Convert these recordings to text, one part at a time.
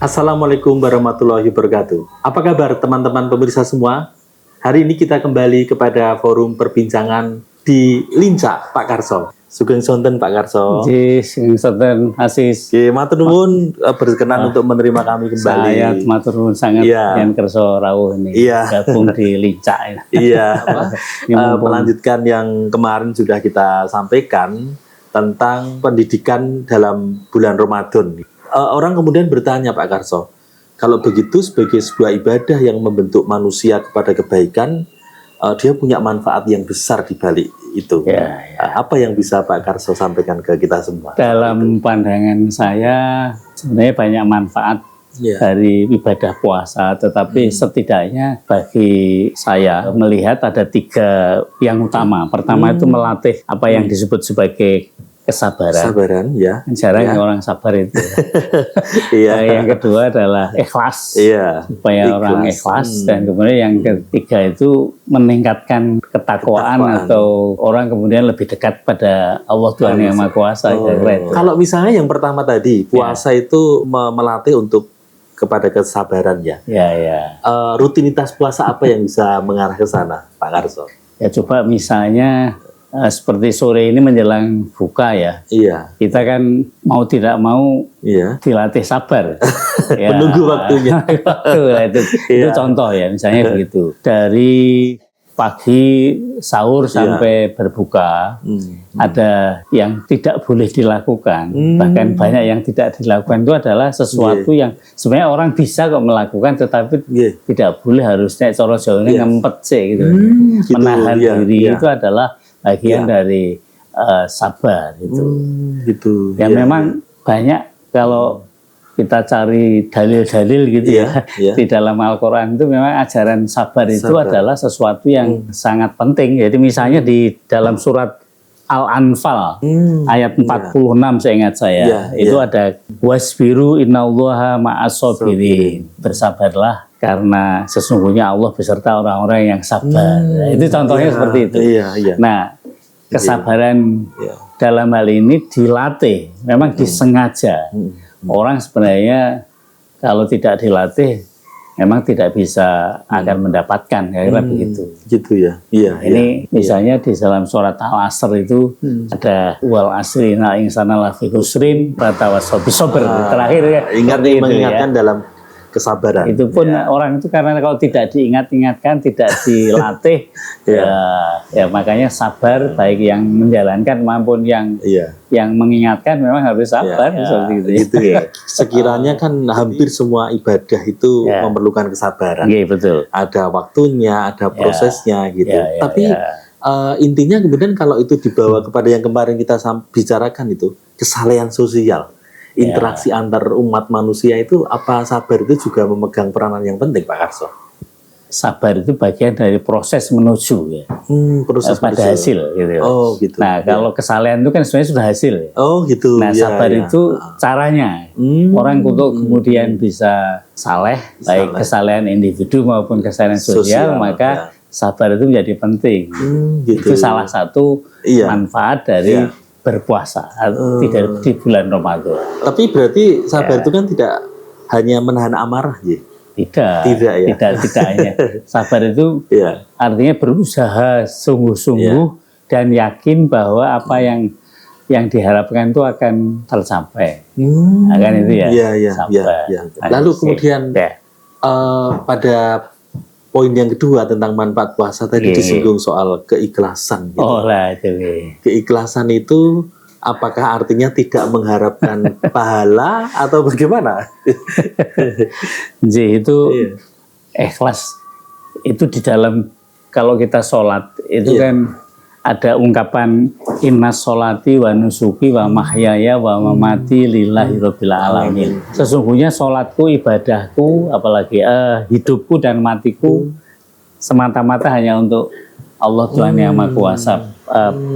Assalamualaikum warahmatullahi wabarakatuh. Apa kabar teman-teman pemirsa semua? Hari ini kita kembali kepada forum perbincangan di Lincah, Pak Karso. Sugeng sonten Pak Karso. Sugeng sonten Asis. Matur nuwun berkenan untuk menerima kami kembali. Saya matur nuwun sangat yang Kerso rawuh ini gabung di Lincah. Melanjutkan yang kemarin sudah kita sampaikan tentang pendidikan dalam bulan Ramadan. Orang kemudian bertanya Pak Karso, kalau begitu sebagai sebuah ibadah yang membentuk manusia kepada kebaikan, dia punya manfaat yang besar di balik itu. Apa yang bisa Pak Karso sampaikan ke kita semua? Dalam pandangan saya sebenarnya banyak manfaat dari ibadah puasa, tetapi setidaknya bagi saya melihat ada 3 yang utama. Pertama itu melatih apa yang disebut sebagai kesabaran, jarang orang sabar itu. Yang kedua adalah ikhlas, supaya orang ikhlas, dan kemudian yang ketiga itu meningkatkan ketakwaan atau orang kemudian lebih dekat pada Allah Tuhan Yang Maha Kuasa. Kalau misalnya yang pertama tadi puasa itu melatih untuk kepada kesabaran rutinitas puasa apa yang bisa mengarah ke sana, Pak Karso? Ya coba misalnya seperti sore ini menjelang buka kita kan mau tidak mau dilatih sabar. Menunggu waktunya. itu contoh misalnya begitu. Dari pagi sahur sampai berbuka ada yang tidak boleh dilakukan, bahkan banyak yang tidak dilakukan. Itu adalah sesuatu yang sebenarnya orang bisa kok melakukan, tetapi tidak boleh, harusnya cara Jawanya ngempet sih gitu. Menahan diri itu adalah bagian dari sabar itu. Memang banyak kalau kita cari dalil-dalil gitu di dalam Al-Quran itu memang ajaran sabar itu adalah sesuatu yang sangat penting. Jadi misalnya di dalam surat Al-Anfal ayat 46 seingat saya itu ada wasbiru innallaha ma'as-sabirin, bersabarlah karena sesungguhnya Allah beserta orang-orang yang sabar. Itu contohnya seperti itu. Nah, kesabaran dalam hal ini dilatih, memang disengaja. Orang sebenarnya kalau tidak dilatih, memang tidak bisa akan mendapatkan, kira-kira begitu. Gitu ya. Ini misalnya di dalam surat Al-Asr itu ada wal asri innal insana lafi khusrin fatawassaw bisabr. Terakhir mengingatkan dalam kesabaran. Itu pun orang itu karena kalau tidak diingat-ingatkan, tidak dilatih, makanya sabar, baik yang menjalankan maupun yang mengingatkan memang harus sabar seperti itu. Sekiranya kan hampir semua ibadah itu memerlukan kesabaran. Betul. Ada waktunya, ada prosesnya gitu. Tapi intinya kemudian kalau itu dibawa kepada yang kemarin kita bicarakan itu, kesalehan sosial. Interaksi antar umat manusia itu, apa sabar itu juga memegang peranan yang penting Pak Karso? Sabar itu bagian dari proses menuju proses pada hasil gitu. Nah kalau kesalehan itu kan sebenarnya sudah hasil. Nah sabar itu caranya orang untuk kemudian bisa saleh, baik kesalehan individu maupun kesalehan sosial, maka sabar itu menjadi penting. Itu salah satu manfaat dari berpuasa tidak di bulan Ramadan. Tapi berarti sabar itu kan tidak hanya menahan amarah, Tidak hanya. Sabar itu artinya berusaha sungguh-sungguh dan yakin bahwa apa yang diharapkan itu akan tercapai. Akan itu sabar. Lalu kemudian pada poin yang kedua tentang manfaat puasa tadi disinggung soal keikhlasan. Keikhlasan itu apakah artinya tidak mengharapkan pahala atau bagaimana? Itu ikhlas itu di dalam, kalau kita sholat itu kan ada ungkapan inna sholati wa nusuki wa mahyaya wa mamati lillahi rabbil alamin. Sesungguhnya sholatku, ibadahku, apalagi hidupku dan matiku semata-mata hanya untuk Allah Tuhan Yang Maha Kuasa,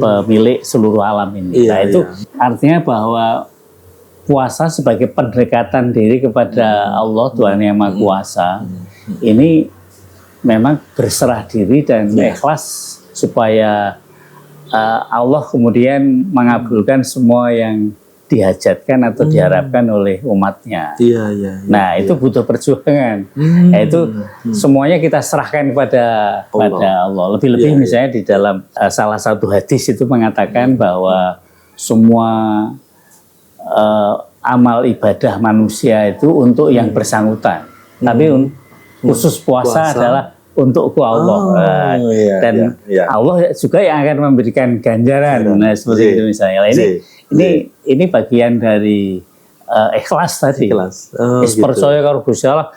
pemilik seluruh alam ini. Itu artinya bahwa puasa sebagai pendekatan diri kepada Allah Tuhan Yang Maha Kuasa ini memang berserah diri dan ikhlas supaya Allah kemudian mengabulkan semua yang dihajatkan atau diharapkan oleh umatnya. Iya, iya. Nah, itu butuh perjuangan. Nah, itu semuanya kita serahkan kepada Allah. Lebih-lebih misalnya di dalam salah satu hadis itu mengatakan bahwa semua amal ibadah manusia itu untuk yang bersangkutan. Tapi khusus puasa adalah untukku Allah. Dan Allah juga yang akan memberikan ganjaran. Nah, seperti itu misalnya. Ini bagian dari ikhlas tadi. Percaya karo Gusti Allah,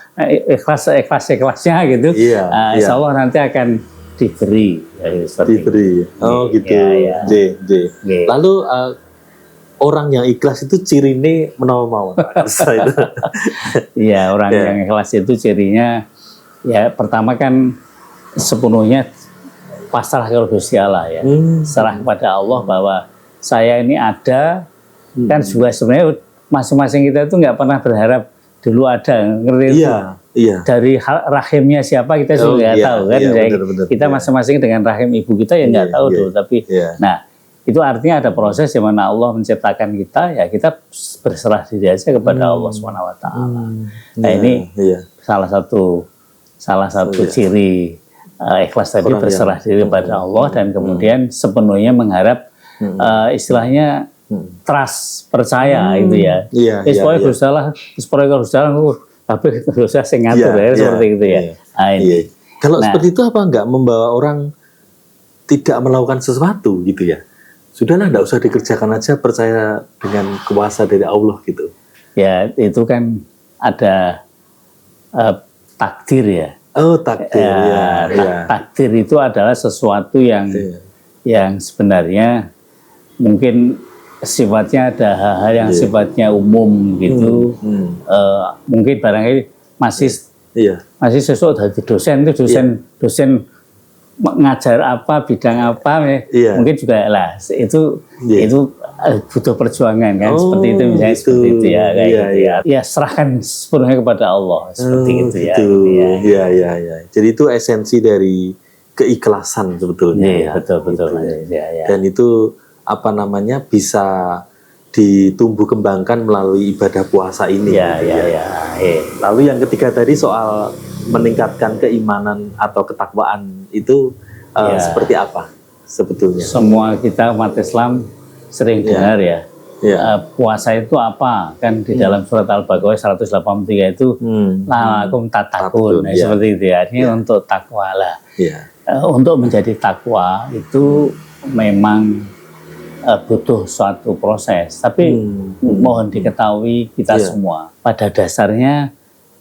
ikhlasnya gitu. Insya Allah nanti akan diberi. Gitu. Lalu orang yang ikhlas itu cirinya menawa-mawon. Iya, orang yang ikhlas itu cirinya ya pertama kan sepenuhnya pasrah kepada Gusti Allah ya. Serah kepada Allah bahwa saya ini ada, kan juga sebenarnya masing-masing kita itu nggak pernah berharap dulu ada, ngerti? Iya. Dari rahimnya siapa kita juga nggak tahu kan? Bener, kita masing-masing dengan rahim ibu kita ya nggak tahu dulu, tapi nah itu artinya ada proses di mana Allah menciptakan kita, ya kita berserah diri aja kepada Allah Subhanahu Wa Taala. Nah ini salah satu ciri ikhlas tadi, berserah diri kepada Allah dan kemudian sepenuhnya mengharap istilahnya trust, percaya itu ya. Supaya Gusti Allah, tapi dosa sing ngatur ya seperti itu ya. Kalau seperti itu apa enggak membawa orang tidak melakukan sesuatu gitu ya? Sudahlah, enggak usah dikerjakan aja, percaya dengan kuasa dari Allah gitu. Ya itu kan ada takdir ya. Takdir. Takdir itu adalah sesuatu yang sebenarnya mungkin sifatnya ada hal-hal yang sifatnya umum gitu. Mungkin barangkali masih sesuatu dari dosen ngajar apa, bidang apa, mungkin juga lah itu butuh perjuangan kan, seperti itu misalnya seperti itu ya, ya serahkan sepenuhnya kepada Allah seperti itu ya. Jadi itu esensi dari keikhlasan sebetulnya. Betul. Dan itu apa namanya bisa ditumbuh kembangkan melalui ibadah puasa ini. Lalu yang ketiga tadi soal meningkatkan keimanan atau ketakwaan itu seperti apa sebetulnya? Semua kita umat Islam sering dengar ya. Puasa itu apa? Kan di dalam surat Al-Baqarah 183 itu la'allakum tattaqun. Seperti itu ya. Ini untuk takwa lah. Untuk menjadi takwa itu memang butuh suatu proses. Tapi mohon diketahui kita semua, pada dasarnya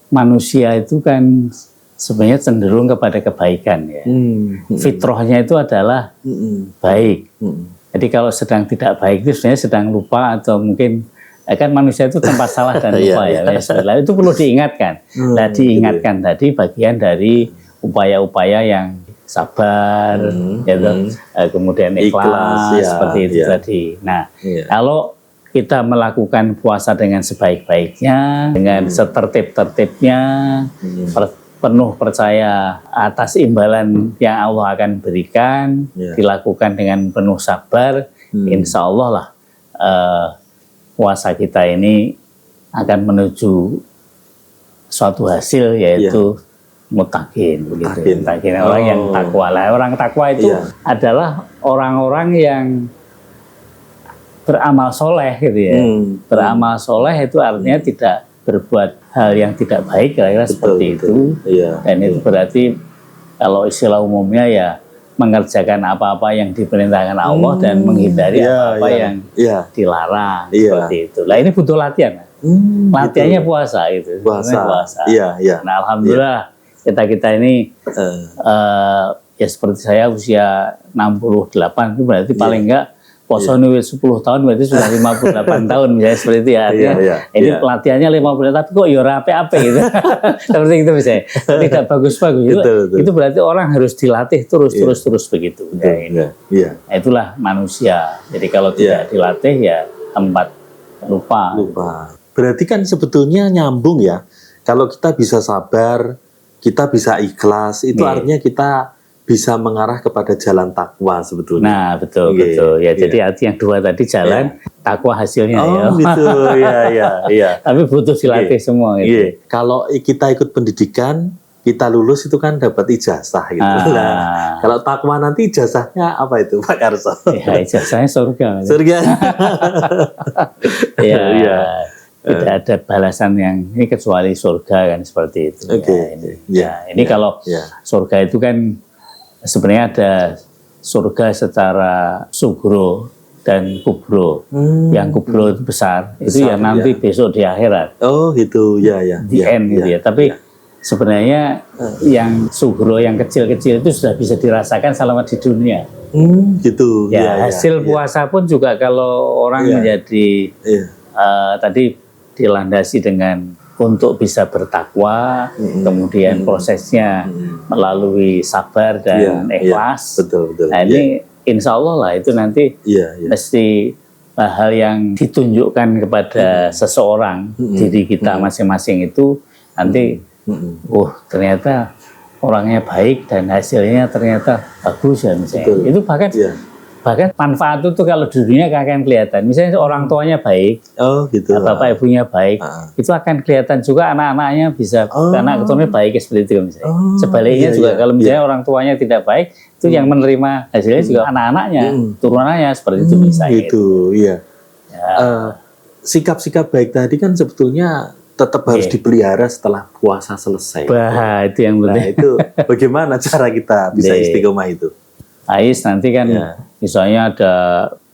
manusia itu kan sebenarnya cenderung kepada kebaikan ya. Fitrahnya itu adalah baik. Jadi kalau sedang tidak baik itu sebenarnya sedang lupa atau mungkin kan manusia itu tempat salah dan lupa ya. Itu perlu diingatkan. Nah, diingatkan tadi bagian dari upaya-upaya yang sabar, kemudian ikhlas seperti itu tadi. Nah, kalau kita melakukan puasa dengan sebaik-baiknya, dengan setertib-tertibnya, penuh percaya atas imbalan yang Allah akan berikan, dilakukan dengan penuh sabar, insya Allah lah puasa kita ini akan menuju suatu hasil, yaitu mutakin. Orang yang takwa lah. Orang takwa itu adalah orang-orang yang beramal soleh gitu ya. Beramal soleh itu artinya tidak berbuat hal yang tidak baik, kira-kira seperti itu. Dan itu berarti kalau istilah umumnya ya mengerjakan apa-apa yang diperintahkan Allah dan menghindari apa-apa yang dilarang, seperti itu. Nah ini butuh latihan. Latihannya puasa itu. Puasa. Nah alhamdulillah kita ini ya seperti saya usia 68 itu berarti paling enggak poso ini 10 tahun berarti sudah 58 tahun misalnya seperti itu ya. Ini latihannya 50 tapi kok ya rapi-api gitu. Seperti itu misalnya. Tidak bagus-bagus. Itu berarti orang harus dilatih terus begitu. Nah, itulah manusia. Jadi kalau tidak dilatih ya tempat lupa. Berarti kan sebetulnya nyambung ya. Kalau kita bisa sabar, kita bisa ikhlas, itu artinya kita bisa mengarah kepada jalan takwa sebetulnya. Nah, betul. Ya, jadi arti yang dua tadi jalan takwa hasilnya ya. Gitu. Iya. Tapi butuh dilatih semua gitu. Kalau kita ikut pendidikan, kita lulus itu kan dapat ijazah gitu. Nah, kalau takwa nanti ijazahnya apa itu, Pak Karso? Ya, ijazahnya surga. Surga. Iya. Tidak ada balasan yang ini kecuali surga kan seperti itu. Ini kalau surga itu kan sebenarnya ada surga secara sugro dan kubro. Yang kubro itu besar, itu ya nanti besok di akhirat. Oh gitu, Di end gitu ya. Tapi sebenarnya yang sugro, yang kecil-kecil itu sudah bisa dirasakan selama di dunia. Gitu. Hasil puasa pun juga kalau orang menjadi tadi dilandasi dengan untuk bisa bertakwa, kemudian prosesnya melalui sabar dan ikhlas. Betul. Nah ini insya Allah lah itu nanti mesti hal yang ditunjukkan kepada seseorang, diri kita masing-masing itu nanti, ternyata orangnya baik dan hasilnya ternyata bagus ya misalnya. Itu bahkan manfaat itu kalau di dunia akan kelihatan. Misalnya orang tuanya baik, bapak ibunya baik, itu akan kelihatan juga anak-anaknya bisa, anak keturunannya baik seperti itu misalnya. Sebaliknya juga kalau misalnya orang tuanya tidak baik, itu yang menerima hasilnya juga anak-anaknya, turunannya seperti itu misalnya. Gitu, sikap-sikap baik tadi kan sebetulnya tetap harus dipelihara setelah puasa selesai. Itu yang penting. Nah, itu bagaimana cara kita bisa istiqomah itu? Ais nanti kan misalnya ada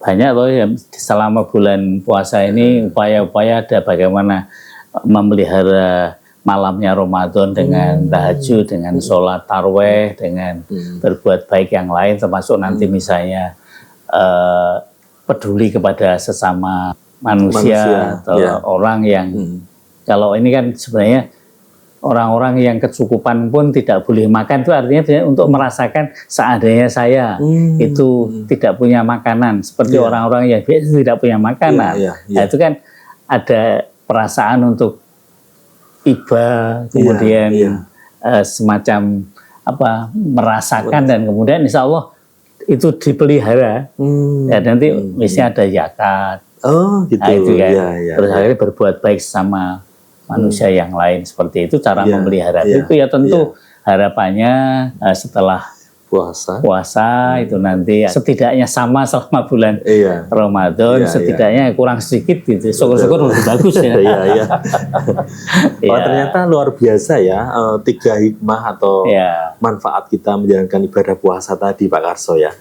banyak loh ya selama bulan puasa ini upaya-upaya ada bagaimana memelihara malamnya Ramadan dengan tahajud, dengan sholat tarweh, dengan berbuat baik yang lain, termasuk nanti misalnya peduli kepada sesama manusia atau orang yang kalau ini kan sebenarnya orang-orang yang kecukupan pun tidak boleh makan, itu artinya untuk merasakan seandainya saya itu tidak punya makanan, seperti orang-orang yang biasa tidak punya makanan. Nah, itu kan ada perasaan untuk iba, kemudian semacam merasakan dan kemudian insya Allah itu dipelihara. Nanti misalnya ada zakat. Gitu. Nah, itu kan. Terus akhirnya berbuat baik sama manusia yang lain, seperti itu cara memelihara itu ya tentu harapannya setelah puasa itu nanti setidaknya sama selama bulan Ramadan, setidaknya kurang sedikit gitu, syukur-syukur lebih bagus ya. Ternyata luar biasa ya, 3 hikmah atau manfaat kita menjalankan ibadah puasa tadi Pak Karso ya.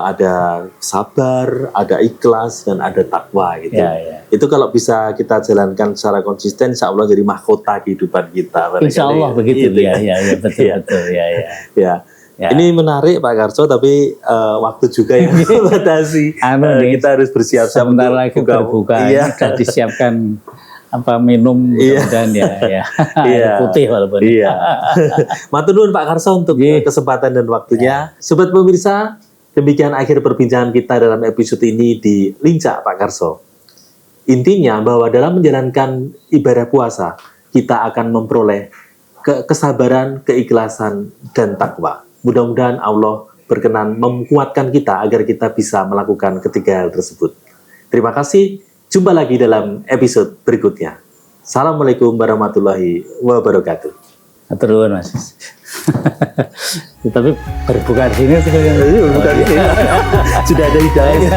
Ada sabar, ada ikhlas, dan ada takwa gitu. Itu kalau bisa kita jalankan secara konsisten, insya Allah jadi mahkota kehidupan kita. Insya Allah begitu betul. Ini menarik Pak Karso, tapi waktu juga yang dibatasi. Kita harus bersiap-siap sebentar lagi berbuka. Sudah disiapkan minum dan air putih walaupun. Matur nuwun Pak Karso untuk kesempatan dan waktunya. Sobat pemirsa, demikian akhir perbincangan kita dalam episode ini di Lincah Pak Karso. Intinya bahwa dalam menjalankan ibadah puasa, kita akan memperoleh kesabaran, keikhlasan, dan takwa. Mudah-mudahan Allah berkenan menguatkan kita agar kita bisa melakukan ketiga hal tersebut. Terima kasih, jumpa lagi dalam episode berikutnya. Assalamualaikum warahmatullahi wabarakatuh. Terus Mas. Tapi berbuka di sini sudah ada hidayah.